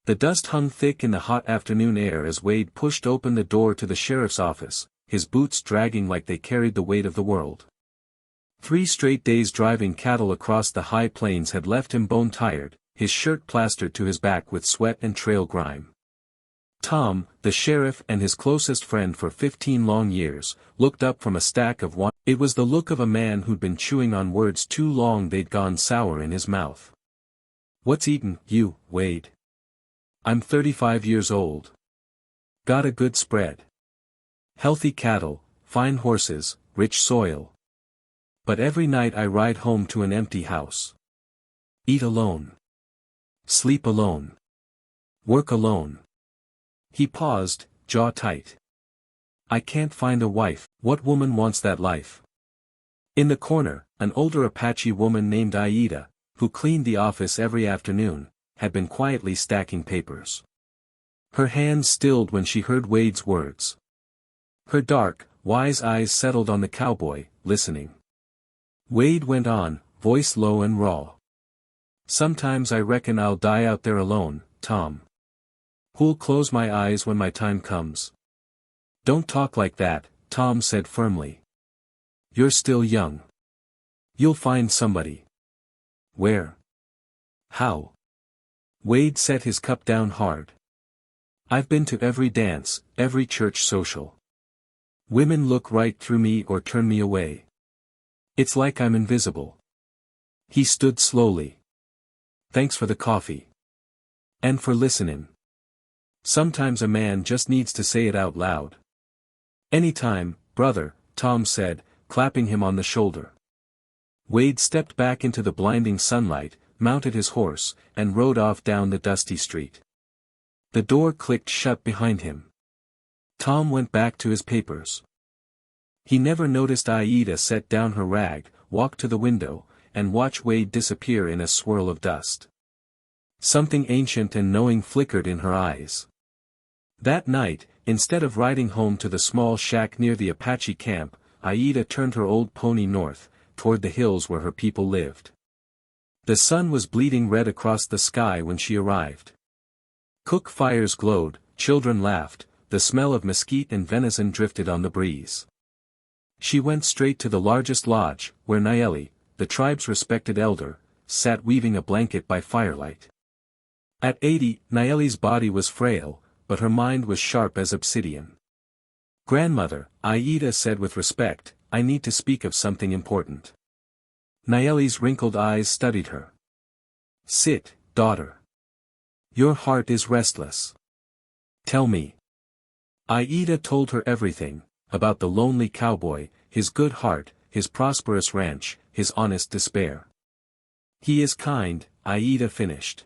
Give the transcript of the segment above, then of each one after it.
The dust hung thick in the hot afternoon air as Wade pushed open the door to the sheriff's office, his boots dragging like they carried the weight of the world. 3 straight days driving cattle across the high plains had left him bone-tired, his shirt plastered to his back with sweat and trail grime. Tom, the sheriff and his closest friend for 15 long years, looked up from a stack of wine. It was the look of a man who'd been chewing on words too long they'd gone sour in his mouth. "What's eatin' you, Wade?" "I'm 35 years old. Got a good spread. Healthy cattle, fine horses, rich soil. But every night I ride home to an empty house. Eat alone. Sleep alone. Work alone." He paused, jaw tight. "I can't find a wife. What woman wants that life?" In the corner, an older Apache woman named Aida, who cleaned the office every afternoon, had been quietly stacking papers. Her hands stilled when she heard Wade's words. Her dark, wise eyes settled on the cowboy, listening. Wade went on, voice low and raw. "Sometimes I reckon I'll die out there alone, Tom. Who'll close my eyes when my time comes?" "Don't talk like that," Tom said firmly. "You're still young. You'll find somebody." "Where? How?" Wade set his cup down hard. "I've been to every dance, every church social. Women look right through me or turn me away. It's like I'm invisible." He stood slowly. "Thanks for the coffee. And for listening. Sometimes a man just needs to say it out loud." "Anytime, brother," Tom said, clapping him on the shoulder. Wade stepped back into the blinding sunlight, mounted his horse, and rode off down the dusty street. The door clicked shut behind him. Tom went back to his papers. He never noticed Aida set down her rag, walk to the window, and watch Wade disappear in a swirl of dust. Something ancient and knowing flickered in her eyes. That night, instead of riding home to the small shack near the Apache camp, Aida turned her old pony north, toward the hills where her people lived. The sun was bleeding red across the sky when she arrived. Cook fires glowed, children laughed, the smell of mesquite and venison drifted on the breeze. She went straight to the largest lodge, where Nayeli, the tribe's respected elder, sat weaving a blanket by firelight. At 80, Nayeli's body was frail, but her mind was sharp as obsidian. "Grandmother," Aida said with respect, "I need to speak of something important." Nayeli's wrinkled eyes studied her. "Sit, daughter. Your heart is restless. Tell me." Aida told her everything, about the lonely cowboy, his good heart, his prosperous ranch, his honest despair. "He is kind," Aida finished.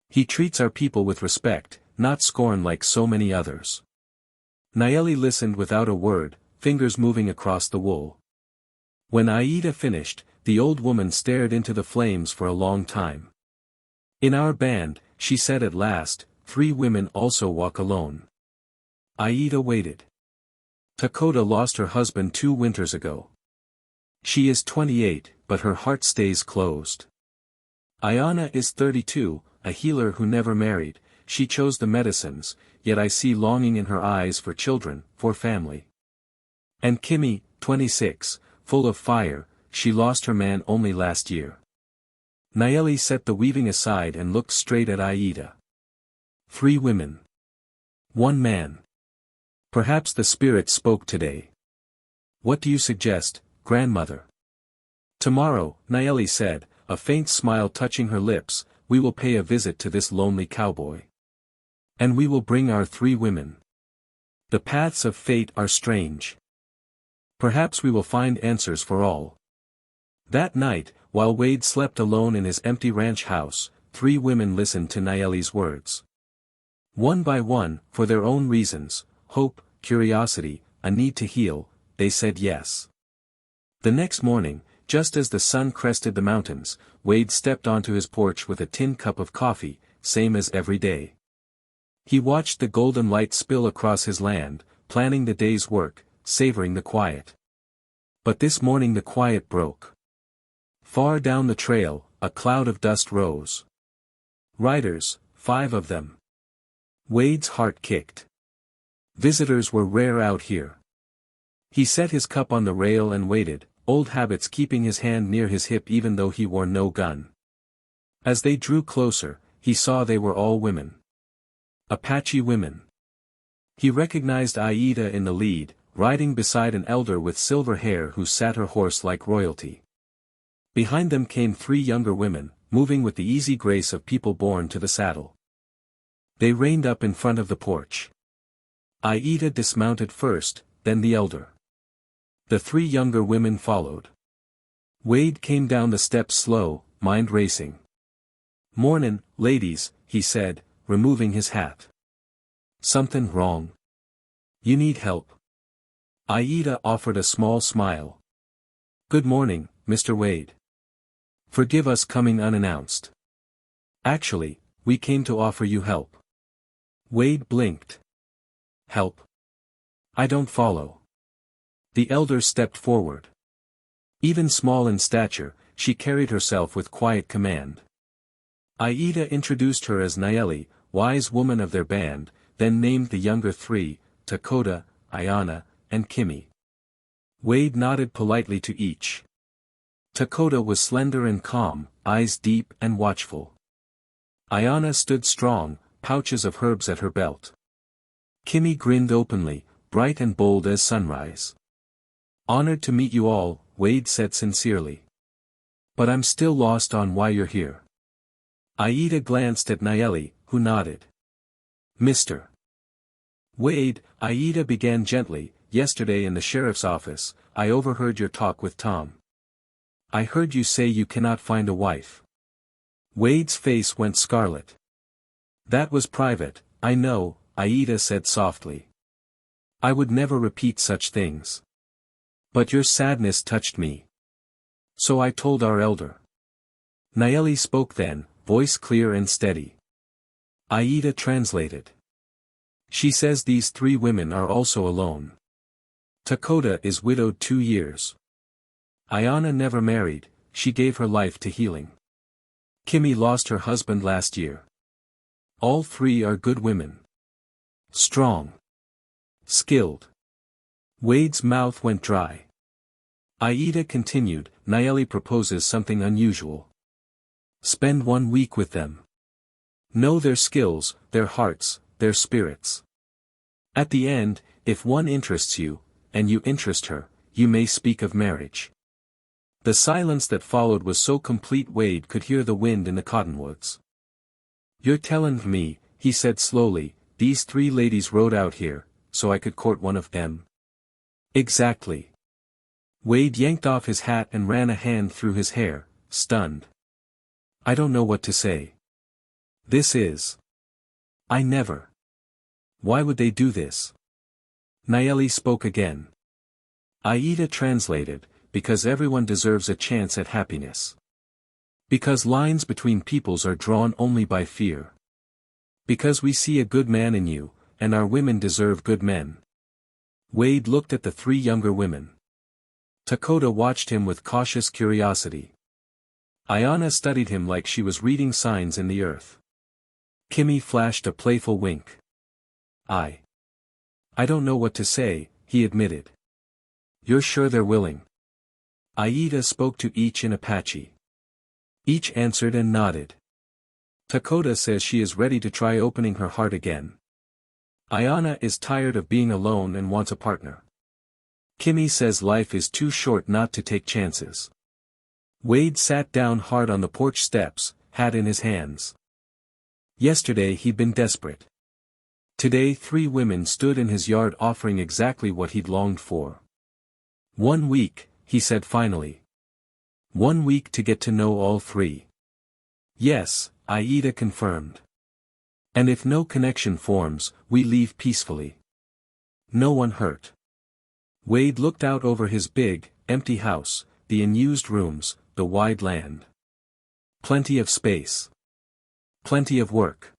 "He treats our people with respect, not scorn like so many others." Nayeli listened without a word, fingers moving across the wool. When Aida finished, the old woman stared into the flames for a long time. "In our band," she said at last, 3 women also walk alone." Aida waited. "Dakota lost her husband 2 winters ago. She is 28, but her heart stays closed. Ayana is 32, a healer who never married. She chose the medicines, yet I see longing in her eyes for children, for family. And Kimmy, 26, full of fire, she lost her man only last year." Nayeli set the weaving aside and looked straight at Aida. 3 women. 1 man. Perhaps the spirit spoke today. "What do you suggest, grandmother?" "Tomorrow," Nayeli said, a faint smile touching her lips, "we will pay a visit to this lonely cowboy. And we will bring our 3 women. The paths of fate are strange. Perhaps we will find answers for all." That night, while Wade slept alone in his empty ranch house, 3 women listened to Nayeli's words. One by one, for their own reasons, hope, curiosity, a need to heal, they said yes. The next morning, just as the sun crested the mountains, Wade stepped onto his porch with a tin cup of coffee, same as every day. He watched the golden light spill across his land, planning the day's work, savoring the quiet. But this morning the quiet broke. Far down the trail, a cloud of dust rose. Riders, 5 of them. Wade's heart kicked. Visitors were rare out here. He set his cup on the rail and waited, old habits keeping his hand near his hip even though he wore no gun. As they drew closer, he saw they were all women. Apache women. He recognized Aida in the lead, riding beside an elder with silver hair who sat her horse like royalty. Behind them came 3 younger women, moving with the easy grace of people born to the saddle. They reined up in front of the porch. Aida dismounted first, then the elder. The 3 younger women followed. Wade came down the steps slow, mind racing. "Mornin', ladies," he said, removing his hat. "Something wrong? You need help?" Aida offered a small smile. "Good morning, Mr. Wade. Forgive us coming unannounced. Actually, we came to offer you help." Wade blinked. "Help? I don't follow." The elder stepped forward. Even small in stature, she carried herself with quiet command. Aida introduced her as Nayeli, wise woman of their band, then named the younger 3, Dakota, Ayana, and Kimmy. Wade nodded politely to each. Dakota was slender and calm, eyes deep and watchful. Ayana stood strong, pouches of herbs at her belt. Kimmy grinned openly, bright and bold as sunrise. "Honored to meet you all," Wade said sincerely. "But I'm still lost on why you're here." Aida glanced at Nayeli, who nodded. "Mr. Wade," Aida began gently, "yesterday in the sheriff's office, I overheard your talk with Tom. I heard you say you cannot find a wife." Wade's face went scarlet. "That was private, I know," Aida said softly. "I would never repeat such things. But your sadness touched me. So I told our elder." Nayeli spoke then, voice clear and steady. Aida translated. "She says these 3 women are also alone. Dakota is widowed 2 years. Ayana never married, she gave her life to healing. Kimmy lost her husband last year. All 3 are good women. Strong. Skilled." Wade's mouth went dry. Aida continued, "Nayeli proposes something unusual. Spend 1 week with them. Know their skills, their hearts, their spirits. At the end, if one interests you, and you interest her, you may speak of marriage." The silence that followed was so complete Wade could hear the wind in the cottonwoods. "You're tellin' me," he said slowly, "these 3 ladies rode out here, so I could court one of them?" "Exactly." Wade yanked off his hat and ran a hand through his hair, stunned. "I don't know what to say. This is... I never... Why would they do this?" Nayeli spoke again. Aida translated, "Because everyone deserves a chance at happiness. Because lines between peoples are drawn only by fear. Because we see a good man in you, and our women deserve good men." Wade looked at the 3 younger women. Dakota watched him with cautious curiosity. Ayana studied him like she was reading signs in the earth. Kimmy flashed a playful wink. I don't know what to say," he admitted. "You're sure they're willing?" Aida spoke to each in Apache. Each answered and nodded. Dakota says she is ready to try opening her heart again. Ayana is tired of being alone and wants a partner. Kimmy says life is too short not to take chances. Wade sat down hard on the porch steps, hat in his hands. Yesterday he'd been desperate. Today 3 women stood in his yard offering exactly what he'd longed for. 1 week, he said finally. 1 week to get to know all 3. "Yes," Aida confirmed. "And if no connection forms, we leave peacefully. No one hurt." Wade looked out over his big, empty house, the unused rooms, the wide land. Plenty of space. Plenty of work.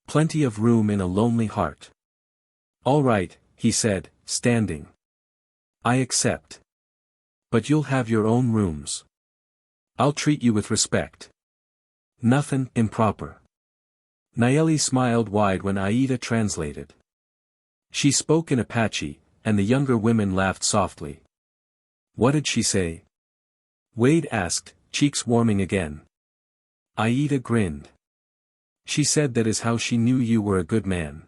Plenty of room in a lonely heart. "All right," he said, standing. "I accept. But you'll have your own rooms. I'll treat you with respect. Nothin' improper. Nayeli smiled wide when Aida translated. She spoke in Apache, and the younger women laughed softly. What did she say? Wade asked, cheeks warming again. Aida grinned. She said that is how she knew you were a good man.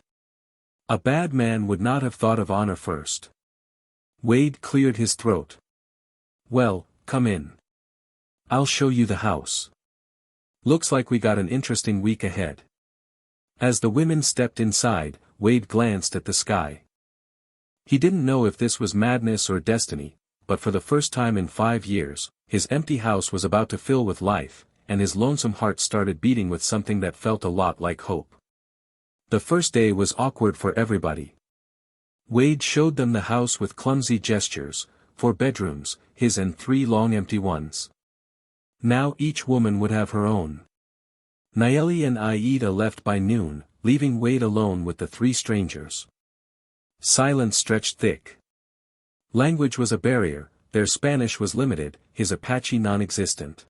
A bad man would not have thought of honor first. Wade cleared his throat. Well, come in. I'll show you the house. Looks like we got an interesting week ahead. As the women stepped inside, Wade glanced at the sky. He didn't know if this was madness or destiny, but for the first time in 5 years, his empty house was about to fill with life, and his lonesome heart started beating with something that felt a lot like hope. The first day was awkward for everybody. Wade showed them the house with clumsy gestures, 4 bedrooms, his and 3 long empty ones. Now each woman would have her own. Nayeli and Aida left by noon, leaving Wade alone with the 3 strangers. Silence stretched thick. Language was a barrier, their Spanish was limited, his Apache non-existent.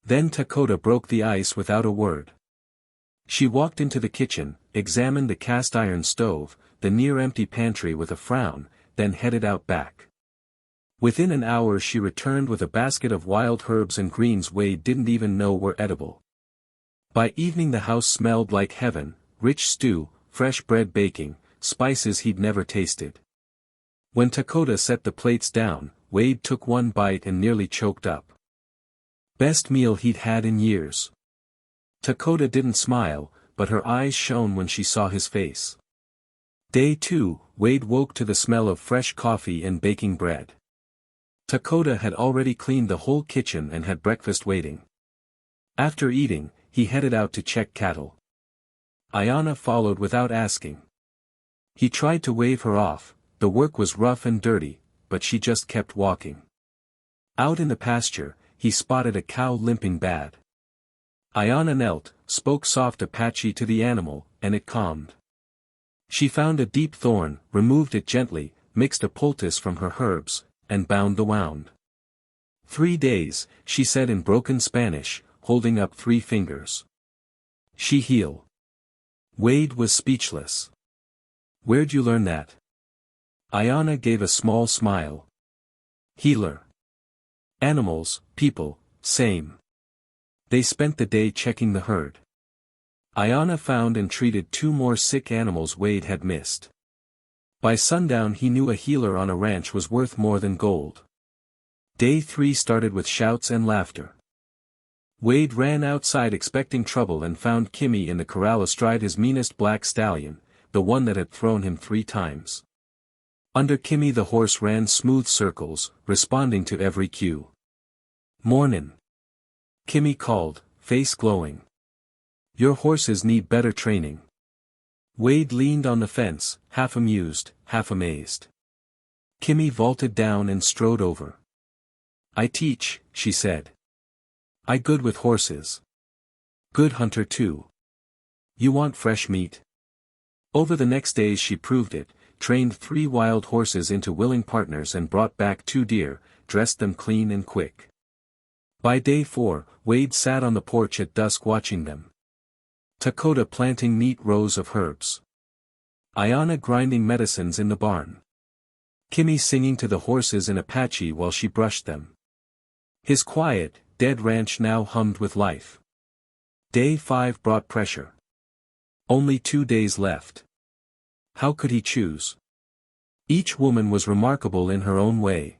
Then Dakota broke the ice without a word. She walked into the kitchen, examined the cast-iron stove, the near-empty pantry with a frown, then headed out back. Within an hour she returned with a basket of wild herbs and greens Wade didn't even know were edible. By evening the house smelled like heaven, rich stew, fresh bread baking, spices he'd never tasted. When Dakota set the plates down, Wade took one bite and nearly choked up. Best meal he'd had in years. Dakota didn't smile, but her eyes shone when she saw his face. Day 2, Wade woke to the smell of fresh coffee and baking bread. Dakota had already cleaned the whole kitchen and had breakfast waiting. After eating, he headed out to check cattle. Ayanna followed without asking. He tried to wave her off, the work was rough and dirty, but she just kept walking. Out in the pasture, he spotted a cow limping bad. Ayanna knelt, spoke soft Apache to the animal, and it calmed. She found a deep thorn, removed it gently, mixed a poultice from her herbs, and bound the wound. 3 days, she said in broken Spanish, holding up 3 fingers. She heal. Wade was speechless. Where'd you learn that? Ayanna gave a small smile. Healer. Animals, people, same. They spent the day checking the herd. Ayanna found and treated 2 more sick animals Wade had missed. By sundown he knew a healer on a ranch was worth more than gold. Day 3 started with shouts and laughter. Wade ran outside expecting trouble and found Kimmy in the corral astride his meanest black stallion, the one that had thrown him 3 times. Under Kimmy the horse ran smooth circles, responding to every cue. Mornin'. Kimmy called, face glowing. Your horses need better training. Wade leaned on the fence, half amused, half amazed. Kimmy vaulted down and strode over. I teach, she said. I good with horses. Good hunter too. You want fresh meat? Over the next days she proved it, trained 3 wild horses into willing partners and brought back 2 deer, dressed them clean and quick. By day 4, Wade sat on the porch at dusk watching them. Dakota planting neat rows of herbs. Ayanna grinding medicines in the barn. Kimmy singing to the horses in Apache while she brushed them. His quiet, dead ranch now hummed with life. Day 5 brought pressure. Only 2 days left. How could he choose? Each woman was remarkable in her own way.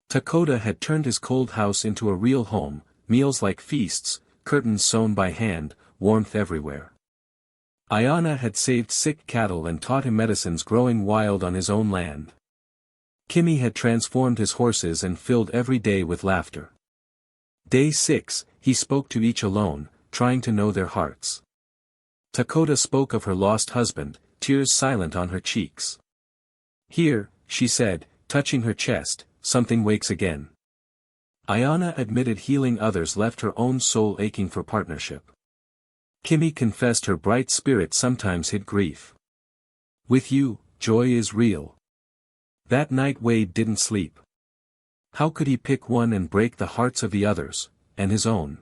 Dakota had turned his cold house into a real home, meals like feasts, curtains sewn by hand, warmth everywhere. Ayanna had saved sick cattle and taught him medicines growing wild on his own land. Kimmy had transformed his horses and filled every day with laughter. Day 6, he spoke to each alone, trying to know their hearts. Dakota spoke of her lost husband, tears silent on her cheeks. Here, she said, touching her chest, something wakes again. Ayanna admitted healing others left her own soul aching for partnership. Kimmy confessed her bright spirit sometimes hid grief. With you, joy is real. That night Wade didn't sleep. How could he pick one and break the hearts of the others, and his own?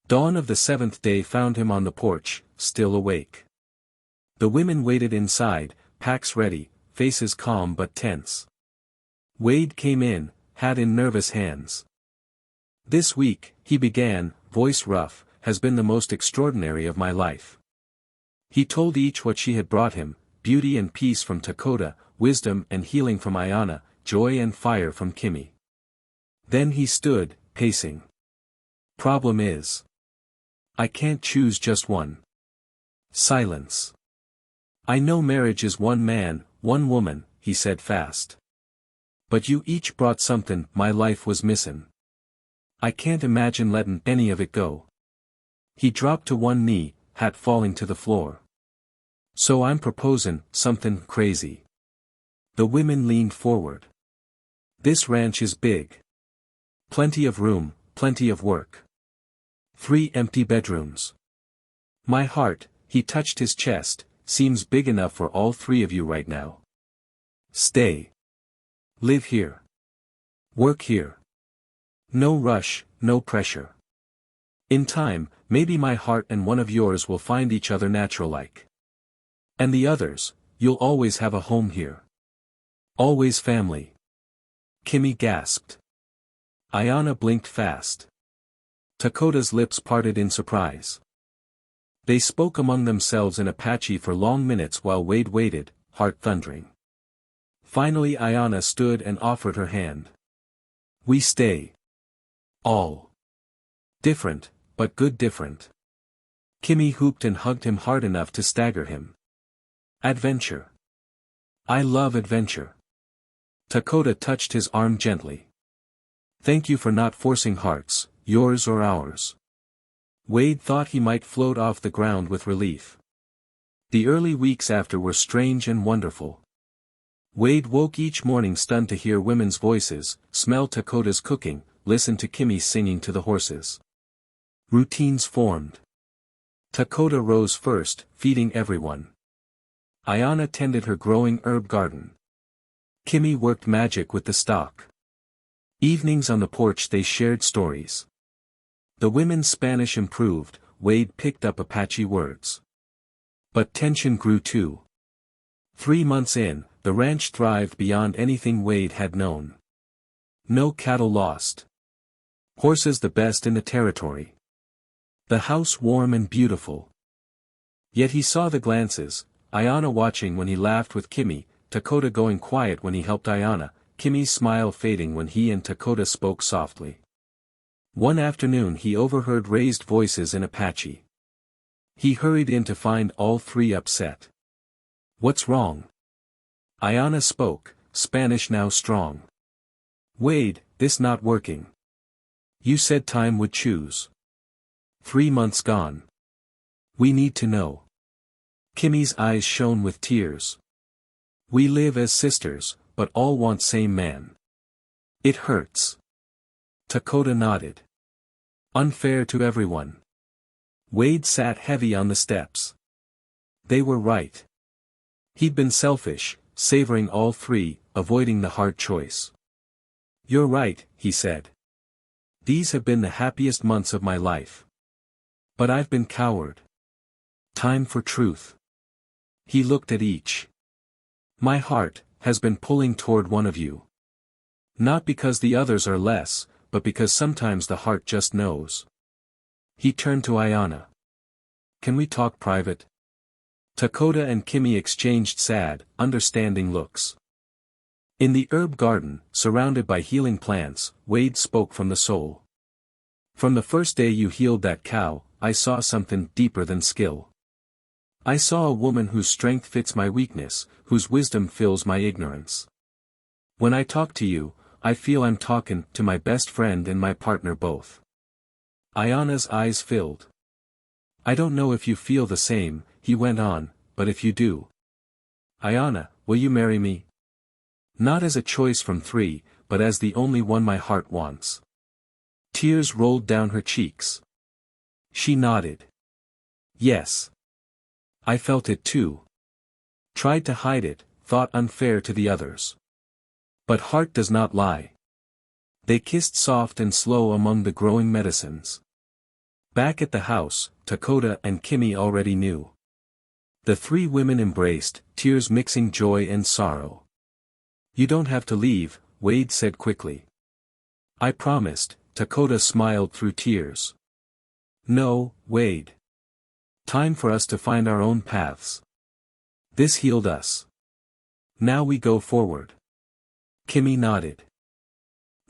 Dawn of the seventh day found him on the porch, still awake. The women waited inside, packs ready, faces calm but tense. Wade came in, hat in nervous hands. "This week," he began, voice rough, "has been the most extraordinary of my life." He told each what she had brought him: beauty and peace from Dakota, wisdom and healing from Ayanna, joy and fire from Kimmy. Then he stood, pacing. "Problem is, I can't choose just one." Silence. "I know marriage is one man, one woman," he said fast. "But you each brought something my life was missin'. I can't imagine lettin' any of it go." He dropped to one knee, hat falling to the floor. "So I'm proposin' something crazy." The women leaned forward. "This ranch is big. Plenty of room, plenty of work. 3 empty bedrooms. My heart," he touched his chest, "seems big enough for all 3 of you right now. Stay. Live here. Work here. No rush, no pressure. In time, maybe my heart and one of yours will find each other natural-like. And the others, you'll always have a home here. Always family." Kimmy gasped. Ayanna blinked fast. Dakota's lips parted in surprise. They spoke among themselves in Apache for long minutes while Wade waited, heart thundering. Finally Ayanna stood and offered her hand. "We stay. All. Different, but good different." Kimmy hooped and hugged him hard enough to stagger him. "Adventure. I love adventure." Dakota touched his arm gently. "Thank you for not forcing hearts, yours or ours." Wade thought he might float off the ground with relief. The early weeks after were strange and wonderful. Wade woke each morning stunned to hear women's voices, smell Dakota's cooking, listen to Kimmy singing to the horses. Routines formed. Dakota rose first, feeding everyone. Ayanna tended her growing herb garden. Kimmy worked magic with the stock. Evenings on the porch they shared stories. The women's Spanish improved, Wade picked up Apache words. But tension grew too. 3 months in, the ranch thrived beyond anything Wade had known. No cattle lost. Horses the best in the territory. The house warm and beautiful. Yet he saw the glances, Ayanna watching when he laughed with Kimmy, Dakota going quiet when he helped Ayanna, Kimmy's smile fading when he and Dakota spoke softly. One afternoon he overheard raised voices in Apache. He hurried in to find all 3 upset. "What's wrong?" Ayanna spoke, Spanish now strong. "Wade, this not working. You said time would choose. 3 months gone. We need to know." Kimmy's eyes shone with tears. "We live as sisters, but all want same man. It hurts." Dakota nodded. "Unfair to everyone." Wade sat heavy on the steps. They were right. He'd been selfish, savoring all 3, avoiding the hard choice. "You're right," he said. "These have been the happiest months of my life. But I've been coward. Time for truth." He looked at each. "My heart has been pulling toward one of you. Not because the others are less, but because sometimes the heart just knows." He turned to Ayanna. "Can we talk private?" Dakota and Kimmy exchanged sad, understanding looks. In the herb garden, surrounded by healing plants, Wade spoke from the soul. "From the first day you healed that cow, I saw something deeper than skill. I saw a woman whose strength fits my weakness, whose wisdom fills my ignorance. When I talk to you, I feel I'm talking to my best friend and my partner both." Ayanna's eyes filled. "I don't know if you feel the same," he went on, "but if you do. Ayanna, will you marry me? Not as a choice from 3, but as the only one my heart wants." Tears rolled down her cheeks. She nodded. "Yes. I felt it too. Tried to hide it, thought unfair to the others. But heart does not lie." They kissed soft and slow among the growing medicines. Back at the house, Dakota and Kimmy already knew. The three women embraced, tears mixing joy and sorrow. "You don't have to leave," Wade said quickly. "I promised," Dakota smiled through tears. "No, Wade. Time for us to find our own paths. This healed us. Now we go forward." Kimmy nodded.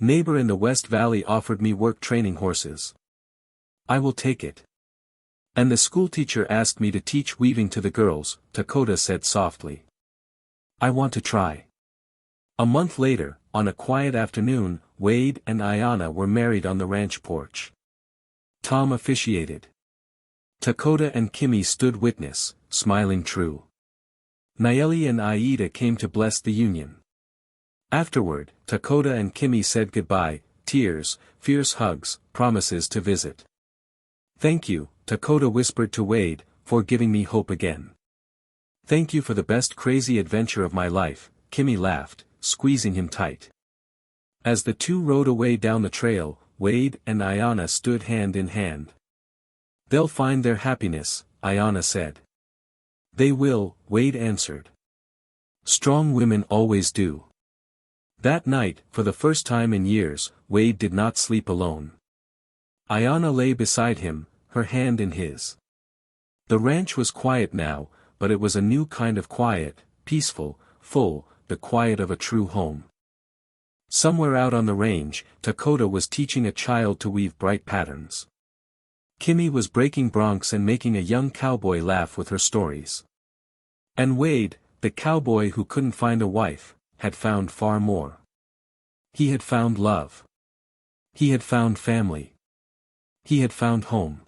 "Neighbor in the West Valley offered me work training horses. I will take it. And the schoolteacher asked me to teach weaving to the girls," Dakota said softly. "I want to try." A month later, on a quiet afternoon, Wade and Ayanna were married on the ranch porch. Tom officiated. Dakota and Kimmy stood witness, smiling true. Nayeli and Aida came to bless the union. Afterward, Dakota and Kimmy said goodbye, tears, fierce hugs, promises to visit. "Thank you," Dakota whispered to Wade, "for giving me hope again." "Thank you for the best crazy adventure of my life," Kimmy laughed, squeezing him tight. As the two rode away down the trail, Wade and Ayanna stood hand in hand. "They'll find their happiness," Ayanna said. "They will," Wade answered. "Strong women always do." That night, for the first time in years, Wade did not sleep alone. Ayanna lay beside him, her hand in his. The ranch was quiet now, but it was a new kind of quiet, peaceful, full, the quiet of a true home. Somewhere out on the range, Dakota was teaching a child to weave bright patterns. Kimmy was breaking broncs and making a young cowboy laugh with her stories. And Wade, the cowboy who couldn't find a wife, had found far more. He had found love. He had found family. He had found home.